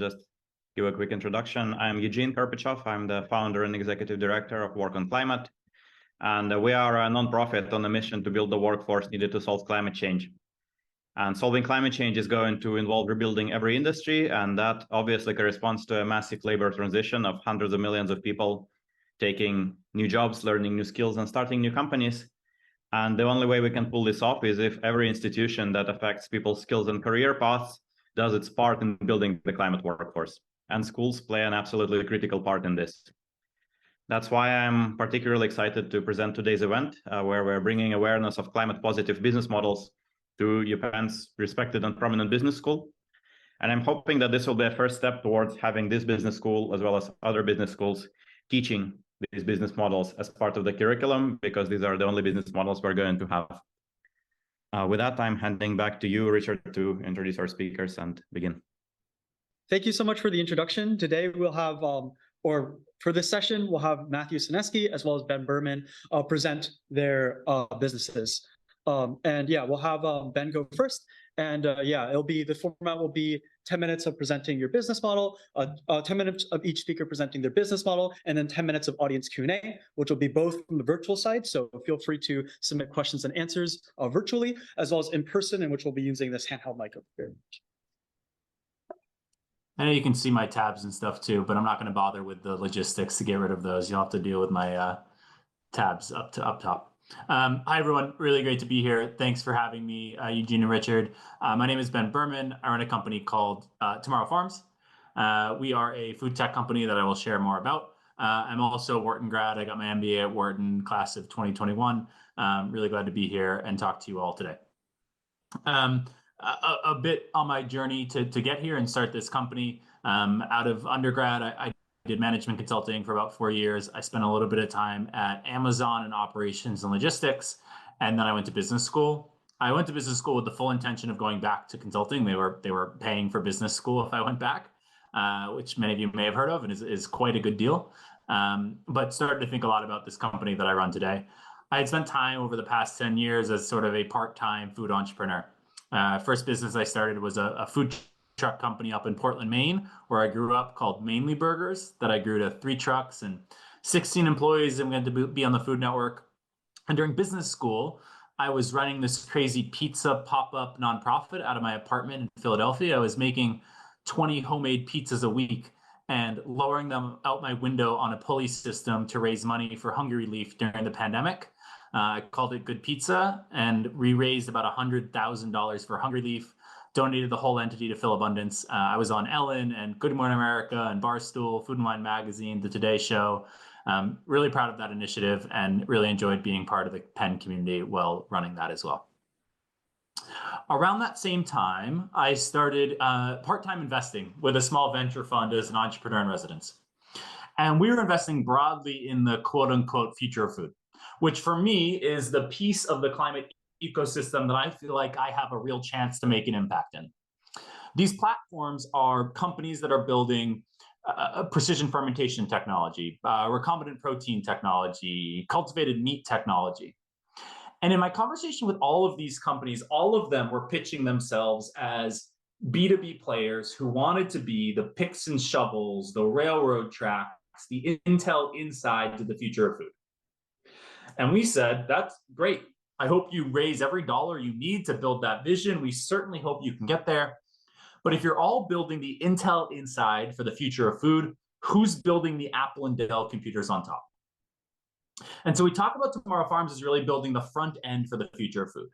just give a quick introduction. I'm Eugene Karpychov. I'm the founder and executive director of Work on Climate. And we are a nonprofit on a mission to build the workforce needed to solve climate change. And solving climate change is going to involve rebuilding every industry. And that obviously corresponds to a massive labor transition of hundreds of millions of people taking new jobs, learning new skills, and starting new companies. And the only way we can pull this off is if every institution that affects people's skills and career paths does its part in building the climate workforce. And schools play an absolutely critical part in this. That's why I'm particularly excited to present today's event, where we're bringing awareness of climate-positive business models to UPenn's respected and prominent business school. And I'm hoping that this will be a first step towards having this business school, as well as other business schools, teaching these business models as part of the curriculum, because these are the only business models we're going to have. With that, I'm handing back to you, Richard, to introduce our speakers and begin. Thank you so much for the introduction. Today we'll have, for this session, we'll have Matt Senesky as well as Ben Berman present their businesses. And yeah, we'll have Ben go first. And yeah, the format will be 10 minutes of presenting your business model, 10 minutes of each speaker presenting their business model, and then 10 minutes of audience Q&A, which will be both from the virtual side. So feel free to submit questions and answers virtually, as well as in person, in which we'll be using this handheld mic over here. I know you can see my tabs and stuff too, but I'm not going to bother with the logistics to get rid of those. You'll have to deal with my tabs up top. Hi, everyone. Really great to be here. Thanks for having me, Eugene and Richard. My name is Ben Berman. I run a company called Tomorrow Farms. We are a food tech company that I will share more about. I'm also a Wharton grad. I got my MBA at Wharton, class of 2021. Really glad to be here and talk to you all today. A bit on my journey to get here and start this company. Out of undergrad, I did management consulting for about 4 years. I spent a little bit of time at Amazon in operations and logistics, and then I went to business school. I went to business school with the full intention of going back to consulting. They were paying for business school if I went back, which many of you may have heard of and is quite a good deal. But started to think a lot about this company that I run today. I had spent time over the past 10 years as sort of a part-time food entrepreneur. First business I started was a food truck company up in Portland, Maine, where I grew up, called Mainly Burgers, that I grew to 3 trucks and 16 employees, and we had to be on the Food Network. And during business school, I was running this crazy pizza pop-up nonprofit out of my apartment in Philadelphia. I was making 20 homemade pizzas a week and lowering them out my window on a pulley system to raise money for hunger relief during the pandemic. I called it Good Pizza, and we raised about $100,000 for hunger relief, donated the whole entity to Phil Abundance. I was on Ellen and Good Morning America and Barstool, Food and Wine Magazine, The Today Show. Really proud of that initiative and really enjoyed being part of the Penn community while running that as well. Around that same time, I started part-time investing with a small venture fund as an entrepreneur in residence. And we were investing broadly in the quote-unquote future of food, which for me is the piece of the climate ecosystem that I feel like I have a real chance to make an impact in. These platforms are companies that are building precision fermentation technology, recombinant protein technology, cultivated meat technology. And in my conversation with all of these companies, all of them were pitching themselves as B2B players who wanted to be the picks and shovels, the railroad tracks, the intel inside to the future of food. And we said, that's great. I hope you raise every dollar you need to build that vision. We certainly hope you can get there. But if you're all building the intel inside for the future of food, who's building the Apple and Dell computers on top? And so we talk about Tomorrow Farms as really building the front end for the future of food.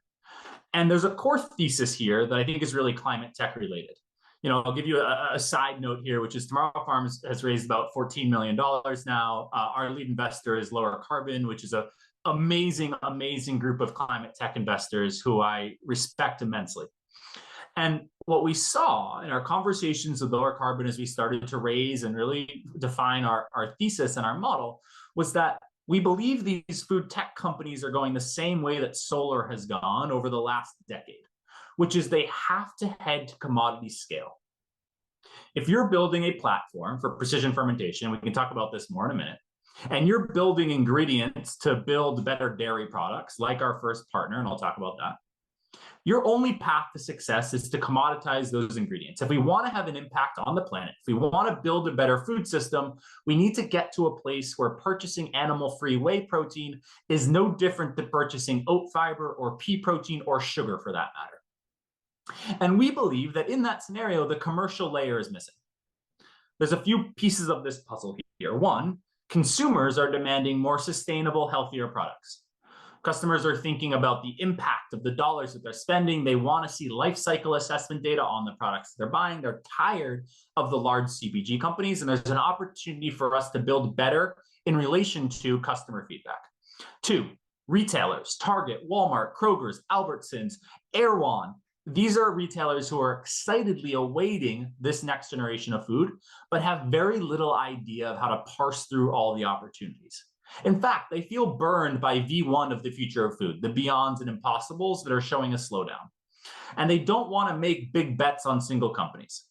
And there's a core thesis here that I think is really climate tech related. You know, I'll give you a side note here, which is Tomorrow Farms has raised about $14 million now. Our lead investor is Lower Carbon, which is an amazing group of climate tech investors who I respect immensely. And what we saw in our conversations with Lower Carbon as we started to raise and really define our thesis and our model was that we believe these food tech companies are going the same way that solar has gone over the last decade, which is they have to head to commodity scale. If you're building a platform for precision fermentation, we can talk about this more in a minute, and you're building ingredients to build better dairy products like our first partner, and I'll talk about that, Your only path to success is to commoditize those ingredients. If we want to have an impact on the planet, if we want to build a better food system, we need to get to a place where purchasing animal-free whey protein is no different than purchasing oat fiber or pea protein or sugar for that matter. And we believe that in that scenario, the commercial layer is missing. There's a few pieces of this puzzle here. One, consumers are demanding more sustainable, healthier products. Customers are thinking about the impact of the dollars that they're spending. They want to see life cycle assessment data on the products they're buying. They're tired of the large CPG companies, and there's an opportunity for us to build better in relation to customer feedback. Two, retailers, Target, Walmart, Kroger's, Albertsons, Erewhon. These are retailers who are excitedly awaiting this next generation of food, but have very little idea of how to parse through all the opportunities. In fact, they feel burned by V1 of the future of food, the Beyonds and Impossibles that are showing a slowdown. And they don't want to make big bets on single companies.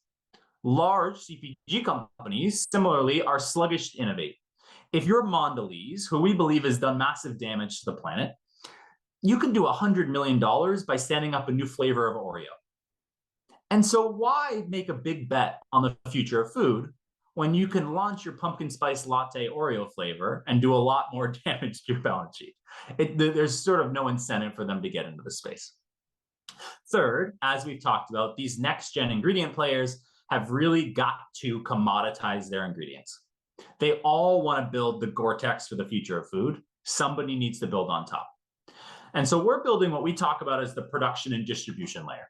Large CPG companies, similarly, are sluggish to innovate. If you're Mondelez, who we believe has done massive damage to the planet, you can do $100 million by standing up a new flavor of Oreo. And so why make a big bet on the future of food when you can launch your pumpkin spice latte Oreo flavor and do a lot more damage to your balance sheet? There's sort of no incentive for them to get into the space. Third, as we've talked about, these next-gen ingredient players have really got to commoditize their ingredients. They all want to build the Gore-Tex for the future of food. Somebody needs to build on top. And so we're building what we talk about as the production and distribution layer.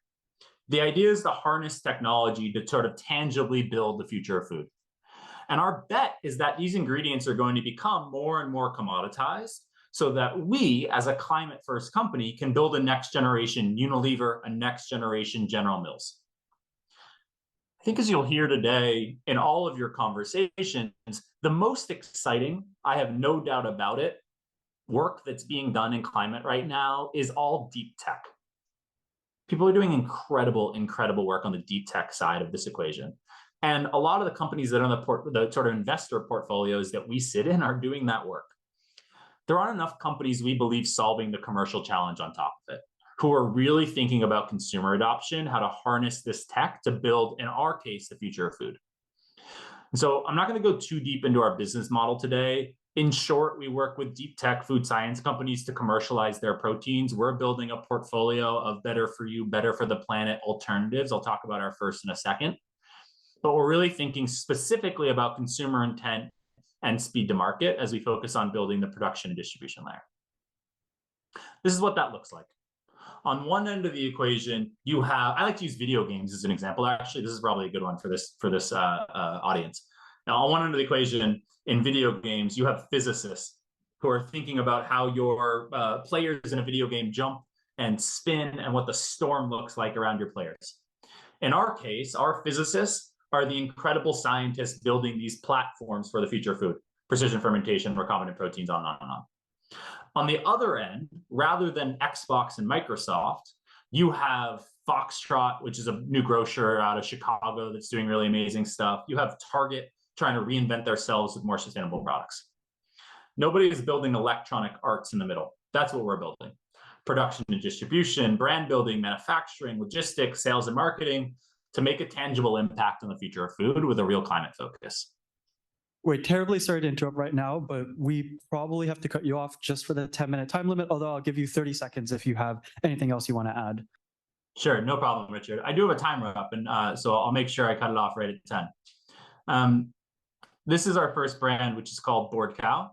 The idea is to harness technology to sort of tangibly build the future of food. And our bet is that these ingredients are going to become more and more commoditized so that we, as a climate-first company, can build a next-generation Unilever, a next-generation General Mills. I think as you'll hear today in all of your conversations, the most exciting, I have no doubt about it, work that's being done in climate right now is all deep tech. People are doing incredible work on the deep tech side of this equation. And a lot of the companies that are in the sort of investor portfolios that we sit in are doing that work. There aren't enough companies, we believe, solving the commercial challenge on top of it, who are really thinking about consumer adoption, how to harness this tech to build, in our case, the future of food. And so I'm not going to go too deep into our business model today. In short, we work with deep tech food science companies to commercialize their proteins. We're building a portfolio of better for you, better for the planet alternatives. I'll talk about our first in a second. But we're really thinking specifically about consumer intent and speed to market as we focus on building the production and distribution layer. This is what that looks like. On one end of the equation, you have, I like to use video games as an example. Actually, this is probably a good one for this audience. Now, on one end of the equation, in video games, you have physicists who are thinking about how your players in a video game jump and spin and what the storm looks like around your players. In our case, our physicists are the incredible scientists building these platforms for the future of food, precision fermentation, recombinant proteins, on and on and on. On the other end, rather than Xbox and Microsoft, you have Foxtrot, which is a new grocer out of Chicago that's doing really amazing stuff. You have Target trying to reinvent themselves with more sustainable products. Nobody is building electronic arts in the middle. That's what we're building. Production and distribution, brand building, manufacturing, logistics, sales and marketing to make a tangible impact on the future of food with a real climate focus. We're terribly sorry to interrupt right now, but we probably have to cut you off just for the 10-minute time limit, although I'll give you 30 seconds if you have anything else you want to add. Sure, no problem, Richard. I do have a timer up, and so I'll make sure I cut it off right at 10. This is our first brand, which is called Bored Cow.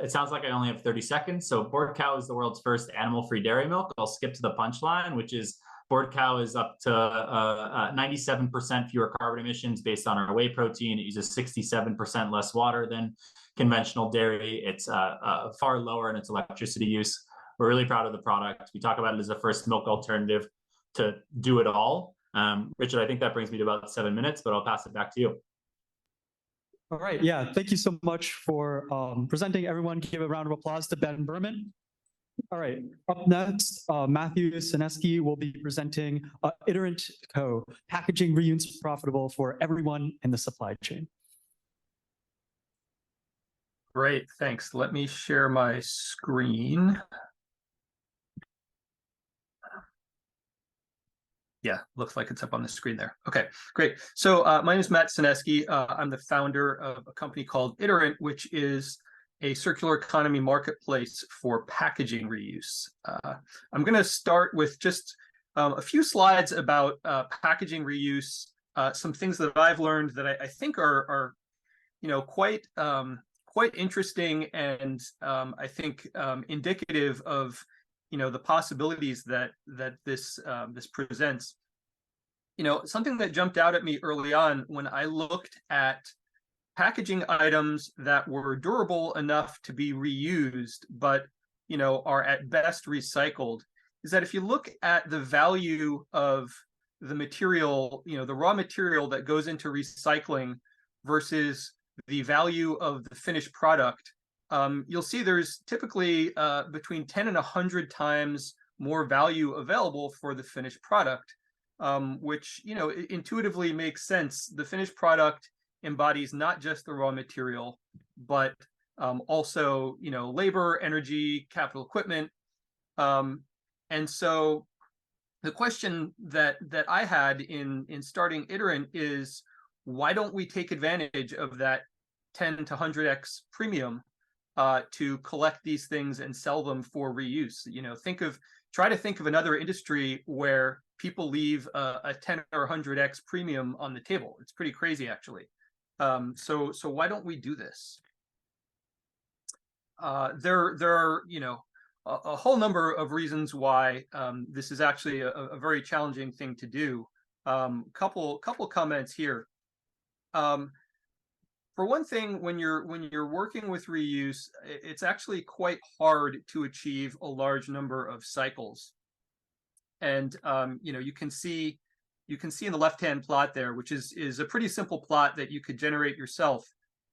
It sounds like I only have 30 seconds. So Bored Cow is the world's first animal-free dairy milk. I'll skip to the punchline, which is Bored Cow is up to 97% fewer carbon emissions based on our whey protein. It uses 67% less water than conventional dairy. It's far lower in its electricity use. We're really proud of the product. We talk about it as the first milk alternative to do it all. Richard, I think that brings me to about 7 minutes, but I'll pass it back to you. All right. Yeah. Thank you so much for presenting, everyone. Give a round of applause to Ben Berman. All right. Up next, Matthew Senesky will be presenting Iterant Co., packaging reuse profitable for everyone in the supply chain. Great. Thanks. Let me share my screen. Yeah, looks like it's up on the screen there. Okay, great. So my name is Matt Senesky. I'm the founder of a company called Iterant, which is a circular economy marketplace for packaging reuse. I'm going to start with just a few slides about packaging reuse, some things that I've learned that I think are quite interesting, and I think indicative of the possibilities that this presents. Something that jumped out at me early on when I looked at packaging items that were durable enough to be reused, but are at best recycled, is that if you look at the value of the material, the raw material that goes into recycling versus the value of the finished product, you'll see there's typically between 10 and 100 times more value available for the finished product, which intuitively makes sense. The finished product embodies not just the raw material, but also labor, energy, capital equipment, and so the question that I had in starting Iterant is, why don't we take advantage of that 10 to 100x premium to collect these things and sell them for reuse? Try to think of another industry where people leave a 10 or 100x premium on the table. It's pretty crazy, actually. So why don't we do this? There are a whole number of reasons why this is actually a very challenging thing to do. Couple comments here. For one thing, when you're working with reuse, it's actually quite hard to achieve a large number of cycles. And you can see in the left-hand plot there, which is a pretty simple plot that you could generate yourself.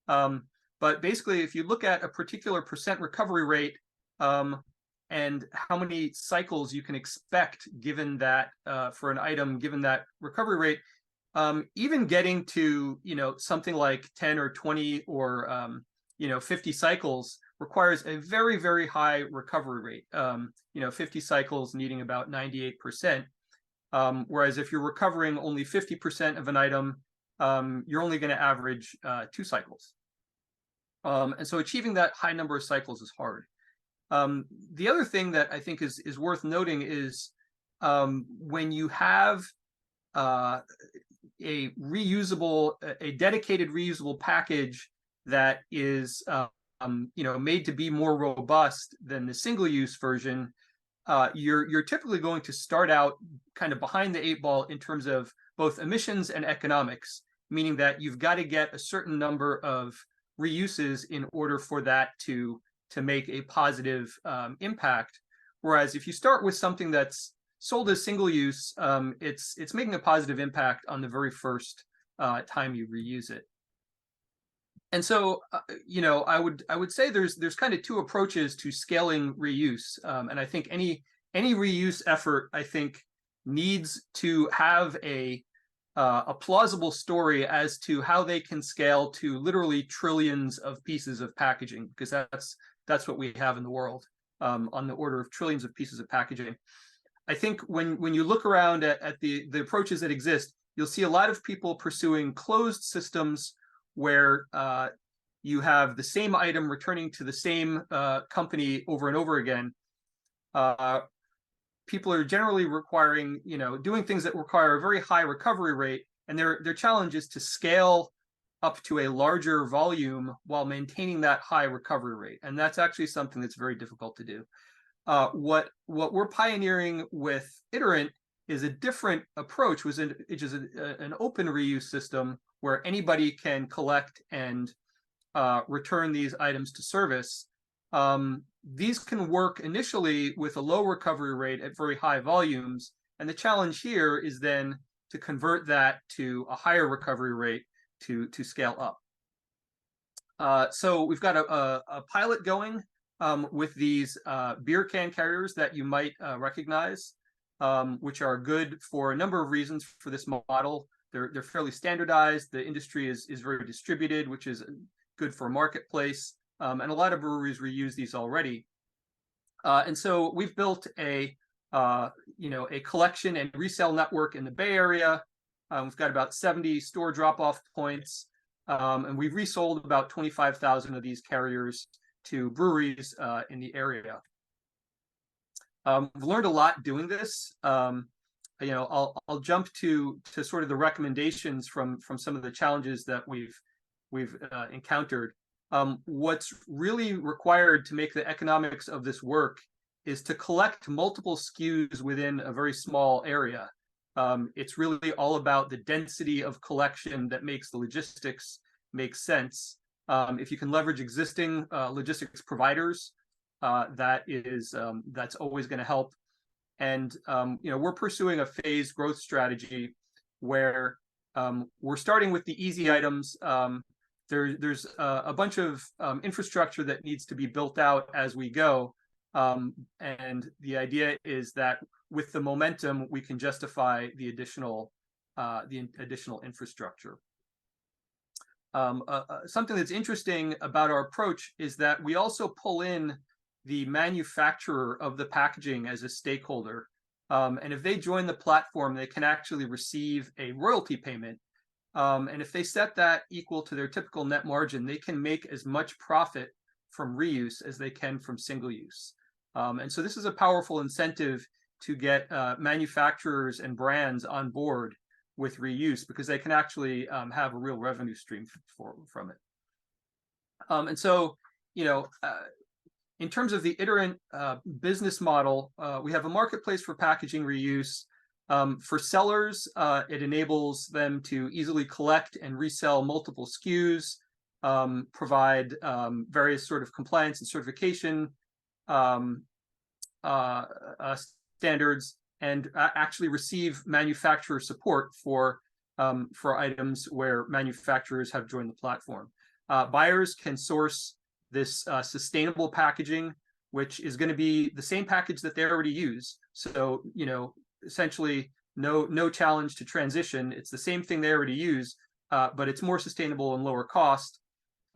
But basically, if you look at a particular percent recovery rate and how many cycles you can expect given that for an item, given that recovery rate, even getting to something like 10 or 20 or 50 cycles requires a very, very high recovery rate. 50 cycles needing about 98%. Whereas if you're recovering only 50% of an item, you're only going to average 2 cycles. And so achieving that high number of cycles is hard. The other thing that I think is worth noting is when you have a dedicated reusable package that is made to be more robust than the single-use version, you're typically going to start out kind of behind the 8 ball in terms of both emissions and economics, meaning that you've got to get a certain number of reuses in order for that to make a positive impact. Whereas if you start with something that's sold as single use, it's making a positive impact on the very first time you reuse it. And so, I would say there's kind of 2 approaches to scaling reuse, and I think any reuse effort, I think, needs to have a plausible story as to how they can scale to literally trillions of pieces of packaging, because that's what we have in the world, on the order of trillions of pieces of packaging. I think when you look around at the approaches that exist, you'll see a lot of people pursuing closed systems where you have the same item returning to the same company over and over again. People are generally requiring, doing things that require a very high recovery rate, and their challenge is to scale up to a larger volume while maintaining that high recovery rate, and that's actually something that's very difficult to do. What we're pioneering with Iterant is a different approach, which is an open reuse system where anybody can collect and return these items to service. These can work initially with a low recovery rate at very high volumes, and the challenge here is then to convert that to a higher recovery rate to scale up. So we've got a pilot going with these beer can carriers that you might recognize, which are good for a number of reasons for this model. They're fairly standardized. The industry is very distributed, which is good for a marketplace. And a lot of breweries reuse these already. And so we've built a a collection and resale network in the Bay Area. We've got about 70 store drop-off points, and we've resold about 25,000 of these carriers to breweries in the area. We've learned a lot doing this. I'll jump to sort of the recommendations from some of the challenges that we've encountered. What's really required to make the economics of this work is to collect multiple SKUs within a very small area. It's really all about the density of collection that makes the logistics make sense. If you can leverage existing logistics providers, that's always going to help. And we're pursuing a phased growth strategy where we're starting with the easy items. There's a bunch of infrastructure that needs to be built out as we go. And the idea is that with the momentum, we can justify the additional infrastructure. Something that's interesting about our approach is that we also pull in the manufacturer of the packaging as a stakeholder. And if they join the platform, they can actually receive a royalty payment. And if they set that equal to their typical net margin, they can make as much profit from reuse as they can from single use. And so this is a powerful incentive to get manufacturers and brands on board with reuse, because they can actually have a real revenue stream from it. And so, in terms of the Iterant business model, we have a marketplace for packaging reuse. For sellers, it enables them to easily collect and resell multiple SKUs, provide various sort of compliance and certification standards, and actually receive manufacturer support for items where manufacturers have joined the platform. Buyers can source this sustainable packaging, which is going to be the same package that they already use. So, essentially no challenge to transition. It's the same thing they already use, but it's more sustainable and lower cost.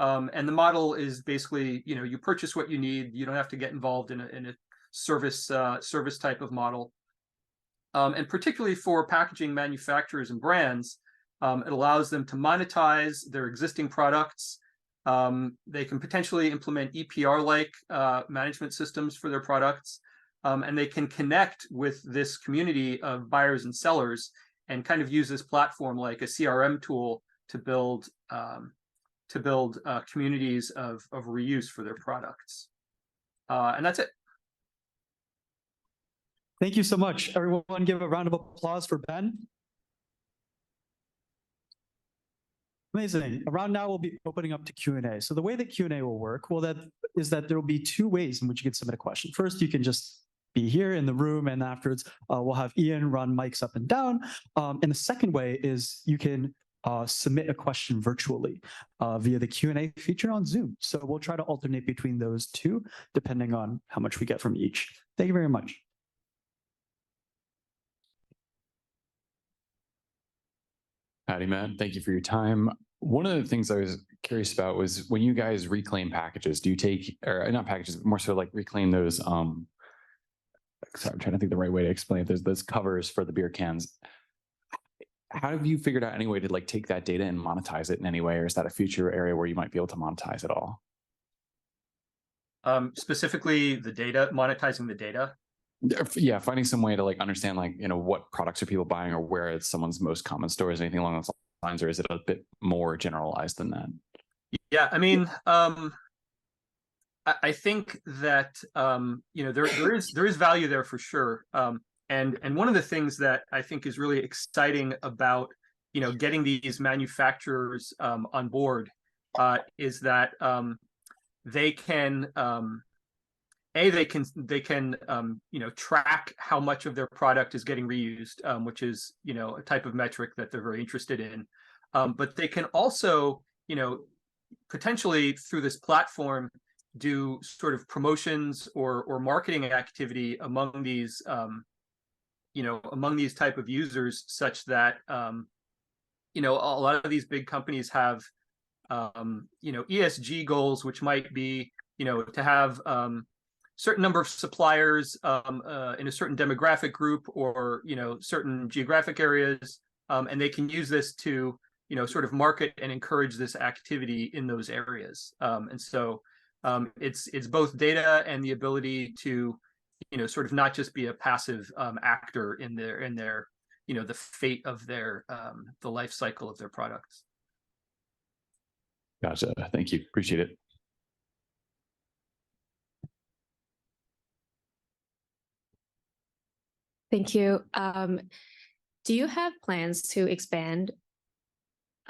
And the model is basically, you purchase what you need. You don't have to get involved in a service type of model. And particularly for packaging manufacturers and brands, it allows them to monetize their existing products. They can potentially implement EPR-like management systems for their products, and they can connect with this community of buyers and sellers and kind of use this platform like a CRM tool to build communities of reuse for their products. And that's it. Thank you so much. Everyone give a round of applause for Ben. Amazing. Around now, we'll be opening up to Q&A. So the way that Q&A will work, is that there will be two ways in which you can submit a question. First, you can just be here in the room, and afterwards, we'll have Ian run mics up and down. And the second way is you can submit a question virtually via the Q&A feature on Zoom. So we'll try to alternate between those two, depending on how much we get from each. Thank you very much. Howdy, Matt. Thank you for your time. One of the things I was curious about was when you guys reclaim packages, do you take, or not packages, but more so like reclaim those, sorry, I'm trying to think the right way to explain it. There's those covers for the beer cans. How have you figured out any way to like take that data and monetize it in any way? Or is that a future area where you might be able to monetize it all? Specifically the data, monetizing the data? Yeah, finding some way to like understand like, what products are people buying or where it's someone's most common stores, anything along those lines, or is it a bit more generalized than that? Yeah, I mean, I think that there is value there for sure. And one of the things that I think is really exciting about getting these manufacturers on board is that they can track how much of their product is getting reused, which is a type of metric that they're very interested in. But they can also potentially through this platform do sort of promotions or marketing activity among these type of users, such that a lot of these big companies have ESG goals, which might be to have certain number of suppliers in a certain demographic group or certain geographic areas, and they can use this to sort of market and encourage this activity in those areas. And so it's both data and the ability to sort of not just be a passive actor in their the fate of their the life cycle of their products. Gotcha. Thank you. Appreciate it. Thank you. Do you have plans to expand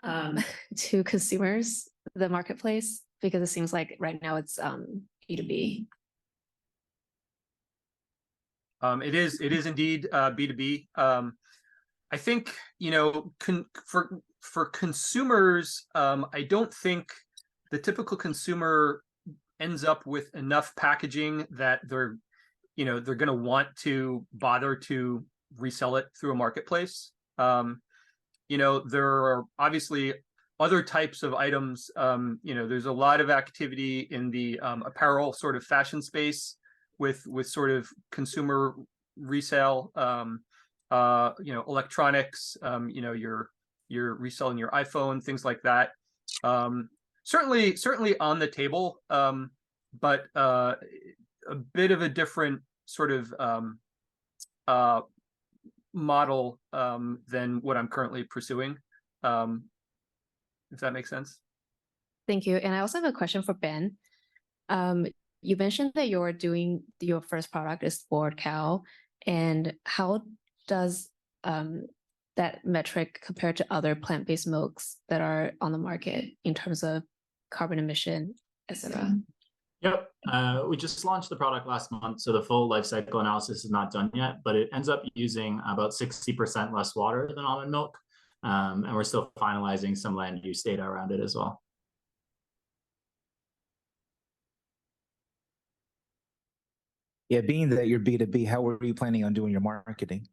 to consumers, the marketplace? Because it seems like right now it's B2B. It is indeed B2B. I think for consumers, I don't think the typical consumer ends up with enough packaging that they're going to want to bother to resell it through a marketplace. There are obviously other types of items. There's a lot of activity in the apparel sort of fashion space with sort of consumer resale, electronics, you're reselling your iPhone, things like that. Certainly on the table, but a bit of a different sort of model than what I'm currently pursuing, if that makes sense. Thank you. And I also have a question for Ben. You mentioned that you're doing your first product is Bored Cow, and how does that metric compare to other plant-based milks that are on the market in terms of carbon emission, etc.? Yep. We just launched the product last month, so the full life cycle analysis is not done yet, but it ends up using about 60% less water than almond milk. And we're still finalizing some land use data around it as well. Yeah, being that you're B2B, how are you planning on doing your marketing?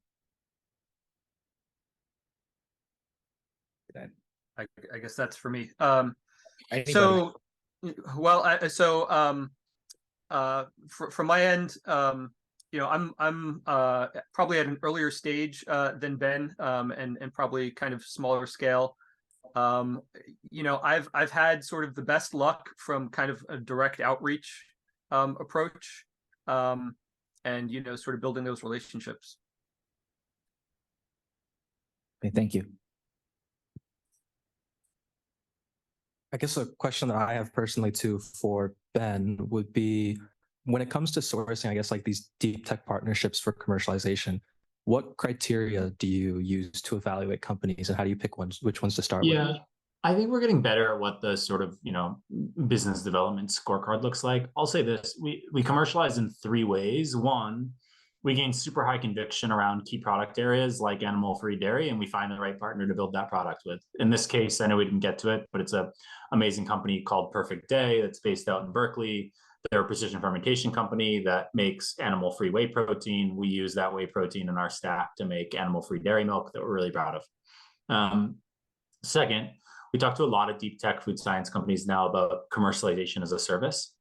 I guess that's for me. Anybody? So, well, from my end, I'm probably at an earlier stage than Ben, and probably kind of smaller scale. I've had sort of the best luck from kind of a direct outreach approach, and sort of building those relationships. Okay, thank you. I guess a question that I have personally too for Ben would be, when it comes to sourcing, I guess like these deep tech partnerships for commercialization, what criteria do you use to evaluate companies, and how do you pick which ones to start with? Yeah, I think we're getting better at what the sort of, business development scorecard looks like. I'll say this, we commercialize in 3 ways. One, we gain super high conviction around key product areas like animal-free dairy, and we find the right partner to build that product with. In this case, I know we didn't get to it, but it's an amazing company called Perfect Day that's based out in Berkeley. They're a precision fermentation company that makes animal-free whey protein. We use that whey protein in our stack to make animal-free dairy milk that we're really proud of. Second, we talk to a lot of deep tech food science companies now about commercialization as a service.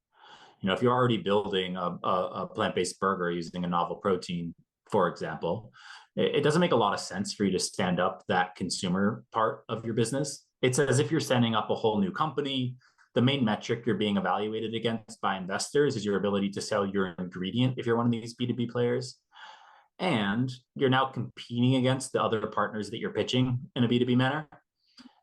If you're already building a plant-based burger using a novel protein, for example, it doesn't make a lot of sense for you to stand up that consumer part of your business. It's as if you're standing up a whole new company. The main metric you're being evaluated against by investors is your ability to sell your ingredient if you're one of these B2B players. And you're now competing against the other partners that you're pitching in a B2B manner.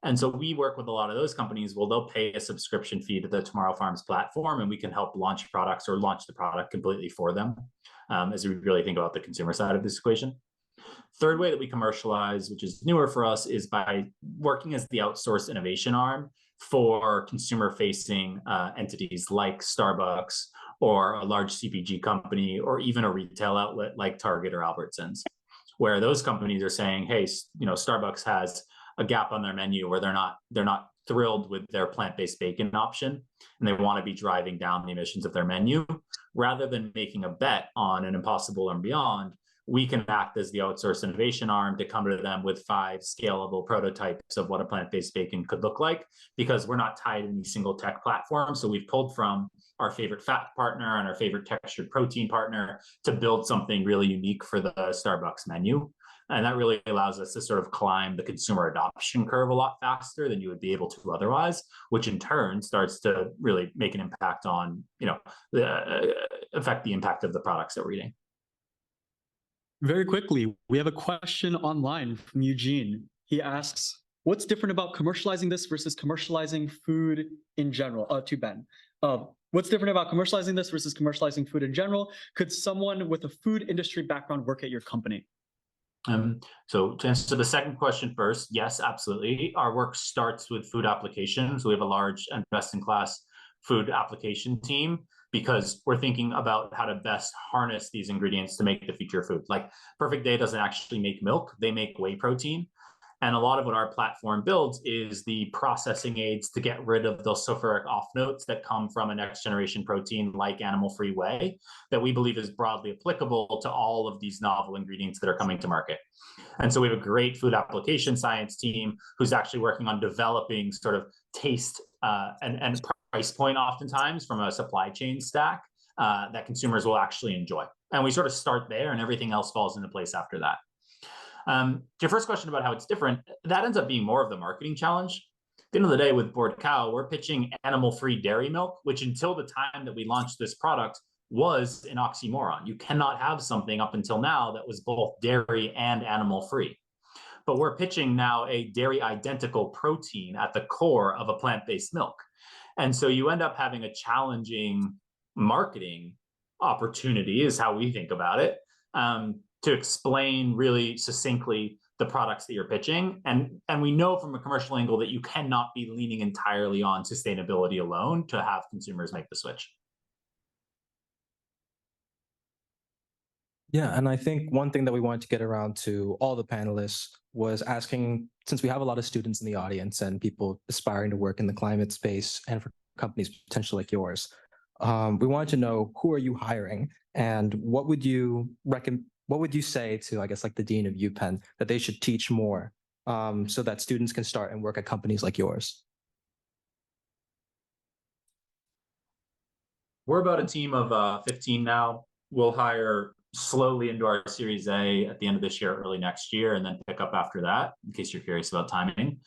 And so we work with a lot of those companies. Well, they'll pay a subscription fee to the Tomorrow Farms platform, and we can help launch products or launch the product completely for them, as we really think about the consumer side of this equation. Third way that we commercialize, which is newer for us, is by working as the outsourced innovation arm for consumer-facing entities like Starbucks or a large CPG company or even a retail outlet like Target or Albertsons, where those companies are saying, hey, Starbucks has a gap on their menu where they're not thrilled with their plant-based bacon option, and they want to be driving down the emissions of their menu. Rather than making a bet on an Impossible and Beyond, we can act as the outsourced innovation arm to come to them with 5 scalable prototypes of what a plant-based bacon could look like, because we're not tied in any single tech platform. So we've pulled from our favorite fat partner and our favorite textured protein partner to build something really unique for the Starbucks menu. And that really allows us to sort of climb the consumer adoption curve a lot faster than you would be able to otherwise, which in turn starts to really make an impact on, affect the impact of the products that we're eating. Very quickly, we have a question online from Eugene. He asks, what's different about commercializing this versus commercializing food in general? To Ben. What's different about commercializing this versus commercializing food in general? Could someone with a food industry background work at your company? So to answer the second question first, yes, absolutely. Our work starts with food applications. We have a large and best-in-class food application team because we're thinking about how to best harness these ingredients to make the future food. Like Perfect Day doesn't actually make milk, they make whey protein. And a lot of what our platform builds is the processing aids to get rid of those sulfuric off notes that come from a next generation protein like animal-free whey that we believe is broadly applicable to all of these novel ingredients that are coming to market. And so we have a great food application science team who's actually working on developing sort of taste and price point oftentimes from a supply chain stack that consumers will actually enjoy. And we sort of start there and everything else falls into place after that. To your first question about how it's different, that ends up being more of the marketing challenge. At the end of the day, with Bored Cow, we're pitching animal-free dairy milk, which until the time that we launched this product was an oxymoron. You cannot have something up until now that was both dairy and animal-free. But we're pitching now a dairy-identical protein at the core of a plant-based milk. And so you end up having a challenging marketing opportunity, is how we think about it, to explain really succinctly the products that you're pitching. And we know from a commercial angle that you cannot be leaning entirely on sustainability alone to have consumers make the switch. Yeah, and I think one thing that we wanted to get around to all the panelists was asking, since we have a lot of students in the audience and people aspiring to work in the climate space and for companies potentially like yours, we wanted to know, who are you hiring and what would you say to, I guess, like the dean of UPenn that they should teach more so that students can start and work at companies like yours? We're about a team of 15 now. We'll hire slowly into our Series A at the end of this year, early next year, and then pick up after that, in case you're curious about timing.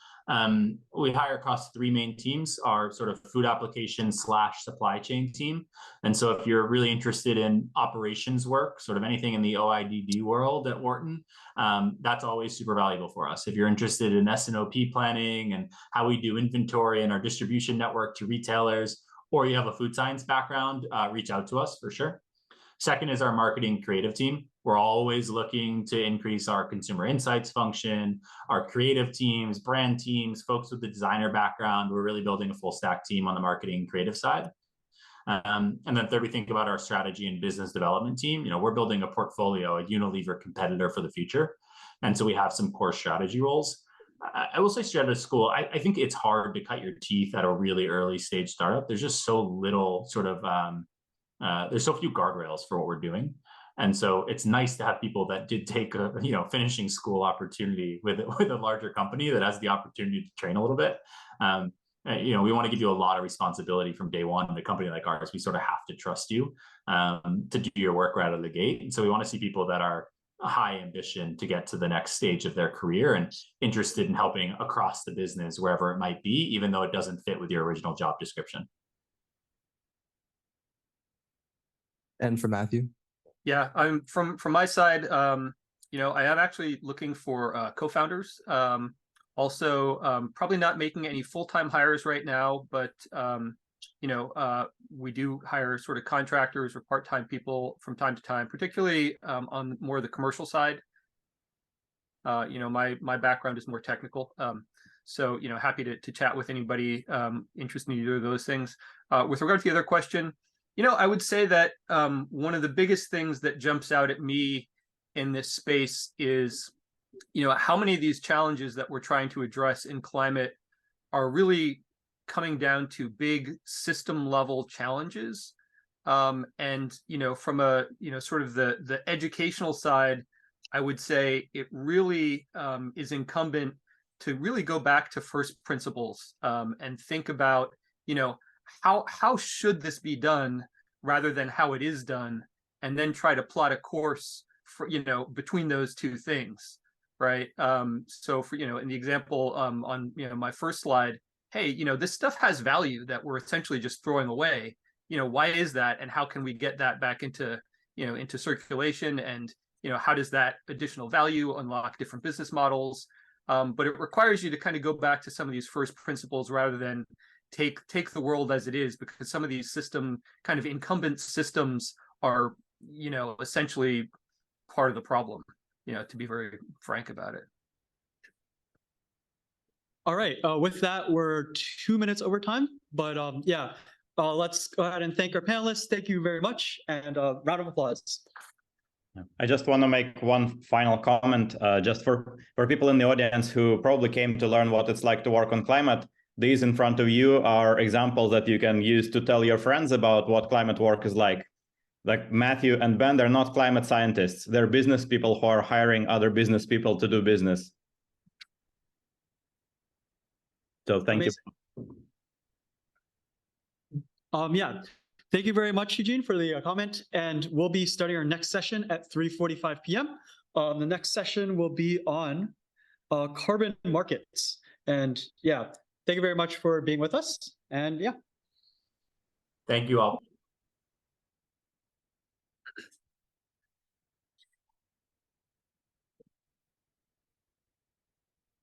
We hire across 3 main teams, our sort of food application / supply chain team. And so if you're really interested in operations work, sort of anything in the OIDD world at Wharton, that's always super valuable for us. If you're interested in S&OP planning and how we do inventory and our distribution network to retailers, or you have a food science background, reach out to us for sure. Second is our marketing creative team. We're always looking to increase our consumer insights function, our creative teams, brand teams, folks with the designer background. We're really building a full stack team on the marketing creative side. And then third, we think about our strategy and business development team. We're building a portfolio, a Unilever competitor for the future. And so we have some core strategy roles. I will say straight out of school, I think it's hard to cut your teeth at a really early stage startup. There's just so little sort of, there's so few guardrails for what we're doing. And so it's nice to have people that did take a finishing school opportunity with a larger company that has the opportunity to train a little bit. We want to give you a lot of responsibility from day one. In a company like ours, we sort of have to trust you to do your work right out of the gate. And so we want to see people that are high ambition to get to the next stage of their career and interested in helping across the business wherever it might be, even though it doesn't fit with your original job description. And for Matthew? Yeah, I'm from my side. I am actually looking for co-founders. Also, probably not making any full-time hires right now, but we do hire sort of contractors or part-time people from time to time, particularly on more of the commercial side. My background is more technical, so happy to chat with anybody interested in either of those things. With regard to the other question, I would say that one of the biggest things that jumps out at me in this space is, how many of these challenges that we're trying to address in climate are really coming down to big system level challenges. From a, sort of the educational side, I would say it really is incumbent to really go back to first principles and think about, how should this be done rather than how it is done, and then try to plot a course for, between those two things, right? So for, in the example on, my first slide, hey, this stuff has value that we're essentially just throwing away. Why is that, and how can we get that back into, into circulation, and how does that additional value unlock different business models? But it requires you to kind of go back to some of these first principles rather than take the world as it is, because some of these kind of incumbent systems are, essentially part of the problem, to be very frank about it. All right. With that, we're 2 minutes over time, but yeah, let's go ahead and thank our panelists. Thank you very much, and round of applause. I just want to make one final comment, just for people in the audience who probably came to learn what it's like to work on climate. These in front of you are examples that you can use to tell your friends about what climate work is like. Like Matthew and Ben, they're not climate scientists. They're business people who are hiring other business people to do business. So thank you. Yeah, thank you very much, Eugene, for the comment. And we'll be starting our next session at 3:45 p.m. The next session will be on carbon markets. And yeah, thank you very much for being with us. And yeah. Thank you all.